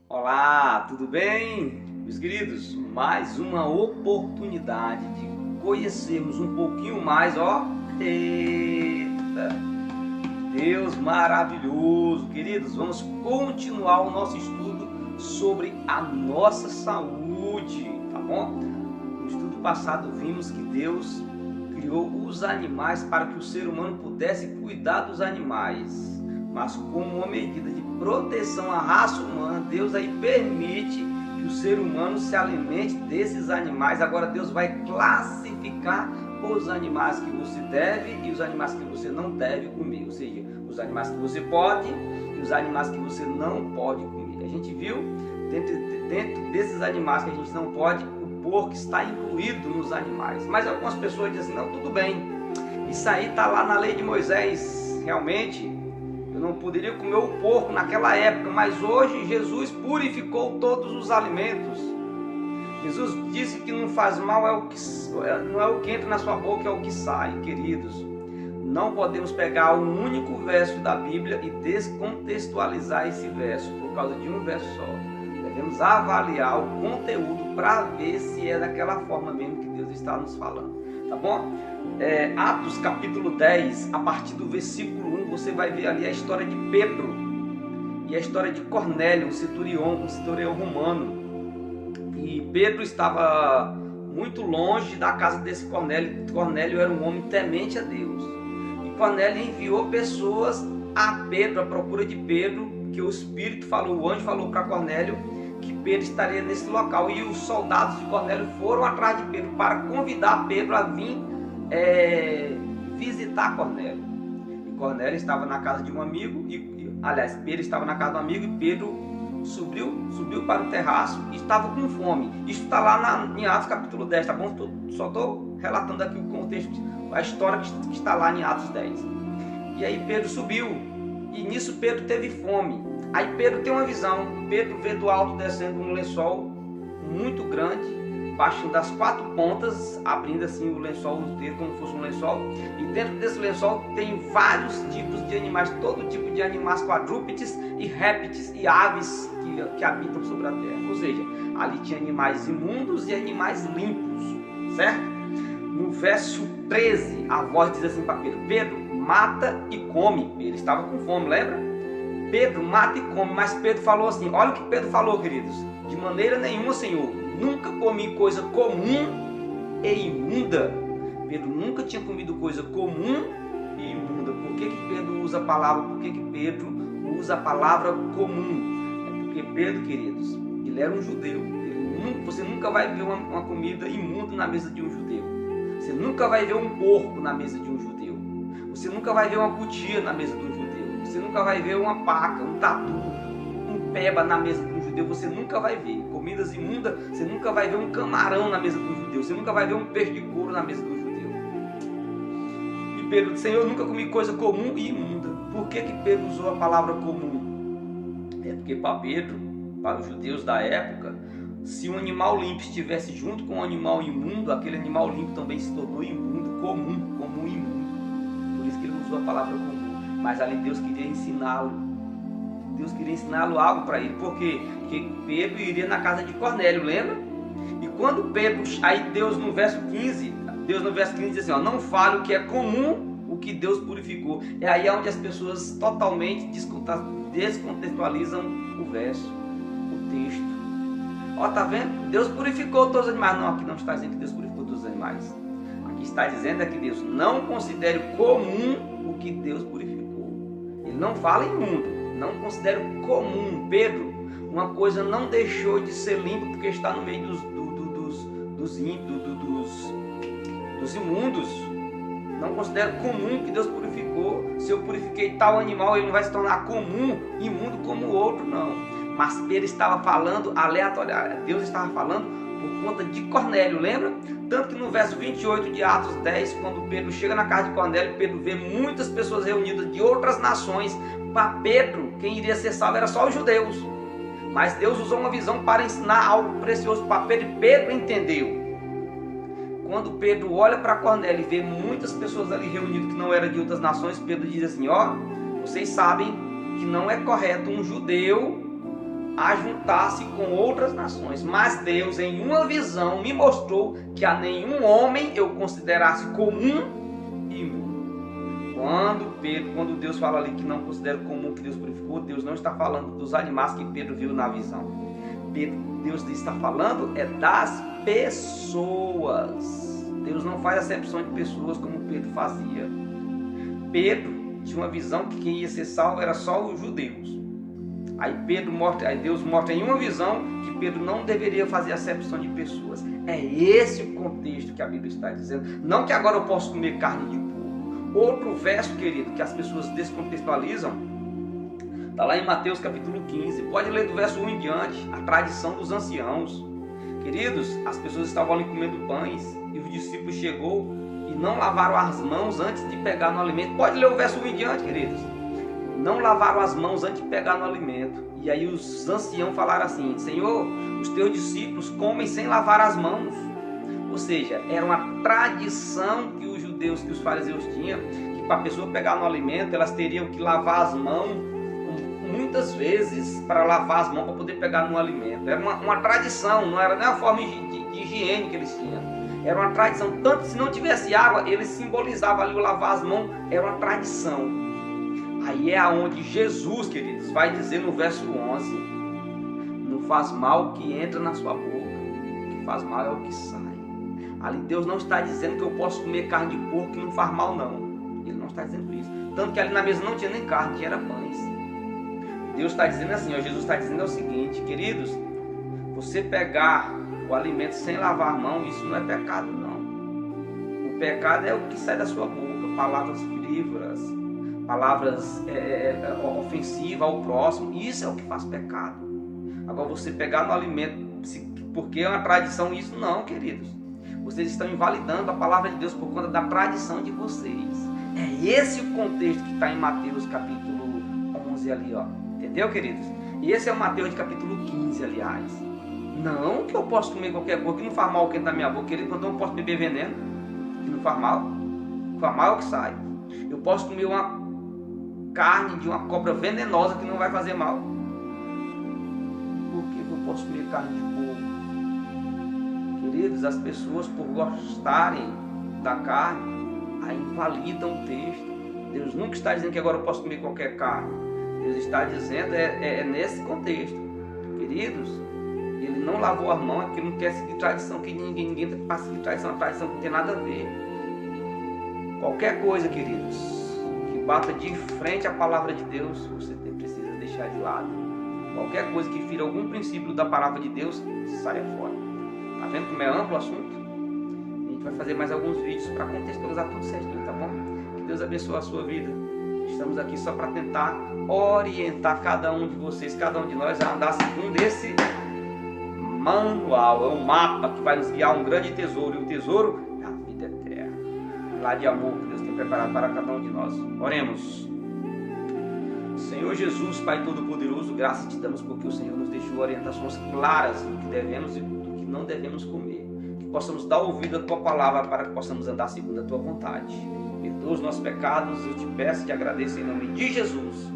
Olá, tudo bem? Meus queridos, mais uma oportunidade de conhecermos um pouquinho mais, Eita, Deus maravilhoso. Queridos, vamos continuar o nosso estudo sobre a nossa saúde, tá bom? No estudo passado vimos que Deus criou os animais para que o ser humano pudesse cuidar dos animais, mas como uma medida de proteção à raça humana, Deus aí permite que o ser humano se alimente desses animais. Agora Deus vai classificar os animais que você deve e os animais que você não deve comer, ou seja, os animais que você pode e os animais que você não pode comer. A gente viu, dentro desses animais que a gente não pode, o porco está incluído nos animais. Mas algumas pessoas dizem assim, não, tudo bem, isso aí está lá na lei de Moisés, realmente eu não poderia comer o porco naquela época, mas hoje Jesus purificou todos os alimentos. Jesus disse que não faz mal, não é o que entra na sua boca, é o que sai. Queridos, não podemos pegar um único verso da Bíblia e descontextualizar esse verso por causa de um verso só. Devemos avaliar o conteúdo para ver se é daquela forma mesmo que Deus está nos falando. Tá bom? Atos capítulo 10, a partir do versículo 1, você vai ver ali a história de Pedro e a história de Cornélio, um centurião romano. E Pedro estava muito longe da casa desse Cornélio. Cornélio era um homem temente a Deus. E Cornélio enviou pessoas a Pedro, à procura de Pedro, que o Espírito falou, o anjo falou para Cornélio que Pedro estaria nesse local. E os soldados de Cornélio foram atrás de Pedro para convidar Pedro a vir visitar Cornélio. E Cornélio estava na casa de um amigo, Pedro estava na casa do amigo e Pedro subiu para o terraço e estava com fome. Isso está lá em Atos capítulo 10, tá bom? Só estou relatando aqui o contexto, a história que está lá em Atos 10. E aí Pedro subiu e nisso Pedro teve fome. Aí Pedro tem uma visão, Pedro vê do alto descendo um lençol muito grande, baixando das quatro pontas, abrindo assim o lençol inteiro como se fosse um lençol, e dentro desse lençol tem vários tipos de animais, todo tipo de animais, quadrúpedes e répteis e aves que habitam sobre a terra. Ou seja, ali tinha animais imundos e animais limpos, certo? No verso 13, a voz diz assim para Pedro: Pedro, mata e come. Ele estava com fome, lembra? Pedro, mata e come. Mas Pedro falou assim, olha o que Pedro falou, queridos: de maneira nenhuma, Senhor, nunca comi coisa comum e imunda. Pedro nunca tinha comido coisa comum e imunda. Por que Pedro usa a palavra? Por que Pedro usa a palavra comum? É porque Pedro, queridos, ele era um judeu. Você nunca vai ver uma comida imunda na mesa de um judeu. Você nunca vai ver um porco na mesa de um judeu. Você nunca vai ver uma cutia na mesa de um judeu. Você nunca vai ver uma paca, um tatu, um peba na mesa de um judeu. Você nunca vai ver comidas imundas. Você nunca vai ver um camarão na mesa de um judeu. Você nunca vai ver um peixe de couro na mesa de um judeu. E Pedro disse: Senhor, eu nunca comi coisa comum e imunda. Por que Pedro usou a palavra comum? É porque para Pedro, para os judeus da época, se um animal limpo estivesse junto com um animal imundo, aquele animal limpo também se tornou imundo, comum e imundo. Por isso que ele usou a palavra comum. Mas ali Deus queria ensiná-lo. Deus queria ensiná-lo algo para ele. Por quê? Porque Pedro iria na casa de Cornélio, lembra? E quando Pedro, aí Deus no verso 15 diz assim, não fale o que é comum, o que Deus purificou. É aí onde as pessoas totalmente descontextualizam o verso, o texto. Tá vendo? Deus purificou todos os animais. Não, aqui não está dizendo que Deus purificou todos os animais. Aqui está dizendo que Deus não considere comum o que Deus purificou. Ele não fala imundo, não considera comum. Pedro, uma coisa não deixou de ser limpa porque está no meio dos imundos. Não considera comum que Deus purificou. Se eu purifiquei tal animal, ele não vai se tornar comum, imundo como o outro, não. Mas Pedro estava falando aleatoriamente. Deus estava falando por conta de Cornélio, lembra? Tanto que no verso 28 de Atos 10, quando Pedro chega na casa de Cornélio, Pedro vê muitas pessoas reunidas de outras nações. Para Pedro, quem iria ser salvo era só os judeus. Mas Deus usou uma visão para ensinar algo precioso para Pedro, e Pedro entendeu. Quando Pedro olha para Cornélio e vê muitas pessoas ali reunidas que não eram de outras nações, Pedro diz assim, vocês sabem que não é correto um judeu ajuntar-se com outras nações. Mas Deus, em uma visão, me mostrou que a nenhum homem eu considerasse comum e imundo. Quando Deus fala ali que não considera comum que Deus purificou, Deus não está falando dos animais que Pedro viu na visão. Deus está falando das pessoas. Deus não faz acepção de pessoas como Pedro fazia. Pedro tinha uma visão que quem ia ser salvo era só os judeus. Aí Deus mostra em uma visão que Pedro não deveria fazer acepção de pessoas. É esse o contexto que a Bíblia está dizendo. Não que agora eu posso comer carne de porco. Outro verso, querido, que as pessoas descontextualizam, está lá em Mateus capítulo 15. Pode ler do verso 1 em diante, a tradição dos anciãos. Queridos, as pessoas estavam ali comendo pães e os discípulos chegou e não lavaram as mãos antes de pegar no alimento. Pode ler o verso 1 em diante, queridos. Não lavaram as mãos antes de pegar no alimento. E aí os anciãos falaram assim: Senhor, os teus discípulos comem sem lavar as mãos. Ou seja, era uma tradição que os judeus, que os fariseus tinham, que para a pessoa pegar no alimento, elas teriam que lavar as mãos muitas vezes para lavar as mãos para poder pegar no alimento. Era uma tradição, não era nem a forma de higiene que eles tinham. Era uma tradição. Tanto se não tivesse água, eles simbolizavam ali o lavar as mãos. Era uma tradição. Aí é aonde Jesus, queridos, vai dizer no verso 11: não faz mal o que entra na sua boca, o que faz mal é o que sai. Ali Deus não está dizendo que eu posso comer carne de porco que não faz mal, não. Ele não está dizendo isso. Tanto que ali na mesa não tinha nem carne, tinha pães. Deus está dizendo assim, Jesus está dizendo o seguinte: queridos, você pegar o alimento sem lavar a mão, isso não é pecado, não. O pecado é o que sai da sua boca, palavras frívolas, palavras ofensivas ao próximo. Isso é o que faz pecado. Agora você pegar no alimento porque é uma tradição, isso não, queridos. Vocês estão invalidando a palavra de Deus por conta da tradição de vocês. É esse o contexto que está em Mateus capítulo 11 ali, ó. Entendeu, queridos? E esse é o Mateus de capítulo 15, aliás. Não que eu posso comer qualquer coisa que não faz mal o que entra na minha boca, querido. Quando eu não posso beber veneno que não faz mal. O que faz mal é o que sai. Eu posso comer uma carne de uma cobra venenosa que não vai fazer mal. Por que eu posso comer carne de porco? Queridos, as pessoas, por gostarem da carne, aí invalidam o texto. Deus nunca está dizendo que agora eu posso comer qualquer carne. Deus está dizendo nesse contexto. Queridos, ele não lavou as mãos, porque ele não quer seguir tradição, que ninguém para seguir tradição, uma tradição que não tem nada a ver. Qualquer coisa, queridos, que bata de frente à palavra de Deus, você precisa deixar de lado. Qualquer coisa que fira algum princípio da palavra de Deus, saia fora. Tá vendo como é amplo o assunto? A gente vai fazer mais alguns vídeos para contextualizar tudo certinho, tá bom? Que Deus abençoe a sua vida. Estamos aqui só para tentar orientar cada um de vocês, cada um de nós a andar segundo esse manual. É um mapa que vai nos guiar a um grande tesouro. E o tesouro é a vida eterna. Lá de amor que Deus tem preparado para cada um de nós. Oremos. Senhor Jesus, Pai Todo-Poderoso, graças te damos porque o Senhor nos deixou orientações claras do que devemos e do que não devemos comer. Que possamos dar ouvido à Tua palavra para que possamos andar segundo a Tua vontade. Perdoa os nossos pecados, eu te peço e te agradeço em nome de Jesus.